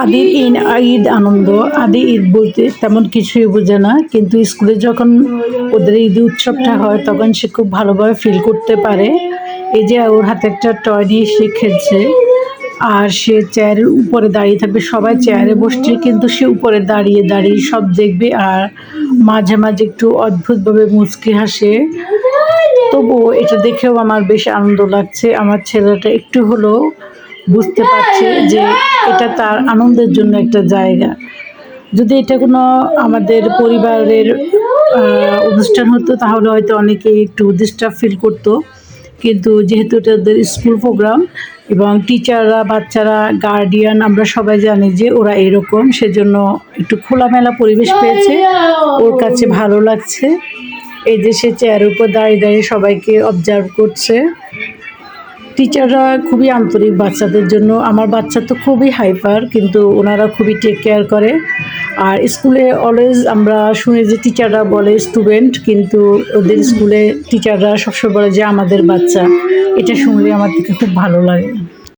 আদির ঈদ আনন্দ। আদি ঈদ বলতে তেমন কিছুই বোঝে না, কিন্তু স্কুলে যখন ওদের ঈদ উৎসবটা হয় তখন সে খুব ভালোভাবে ফিল করতে পারে। এই যে ওর হাতে একটা টয় নিয়ে সে খেলছে, আর সে চেয়ারের উপরে দাঁড়িয়ে থাকবে, সবাই চেয়ারে বসছে কিন্তু সে উপরে দাঁড়িয়ে দাঁড়িয়ে সব দেখবে, আর মাঝে মাঝে একটু অদ্ভুতভাবে মুচকি হাসে। তবুও এটা দেখেও আমার বেশ আনন্দ লাগছে। আমার ছেলেটা একটু হলেও বুঝতে পারছে যে এটা তার আনন্দের জন্য একটা জায়গা। যদি এটা কোনো আমাদের পরিবারের অনুষ্ঠান হতো তাহলে হয়তো অনেকেই একটু ডিস্টার্ব ফিল করতো, কিন্তু যেহেতু এটা ওদের স্কুল প্রোগ্রাম এবং টিচাররা, বাচ্চারা, গার্ডিয়ান আমরা সবাই জানি যে ওরা এরকম, সেজন্য একটু খোলামেলা পরিবেশ পেয়েছে, ওর কাছে ভালো লাগছে। এই যে সে চেয়ারের উপর দাঁড়িয়ে দাঁড়িয়ে সবাইকে অবজার্ভ করছে। টিচাররা খুবই আন্তরিক বাচ্চাদের জন্য। আমার বাচ্চা তো খুবই হাইপার, কিন্তু ওনারা খুবই টেক কেয়ার করে। আর স্কুলে অলওয়েজ আমরা শুনি যে টিচাররা বলে স্টুডেন্ট, কিন্তু ওদের স্কুলে টিচাররা সবসময় বলে যে আমাদের বাচ্চা। এটা শুনলে আমার থেকে খুব ভালো লাগে।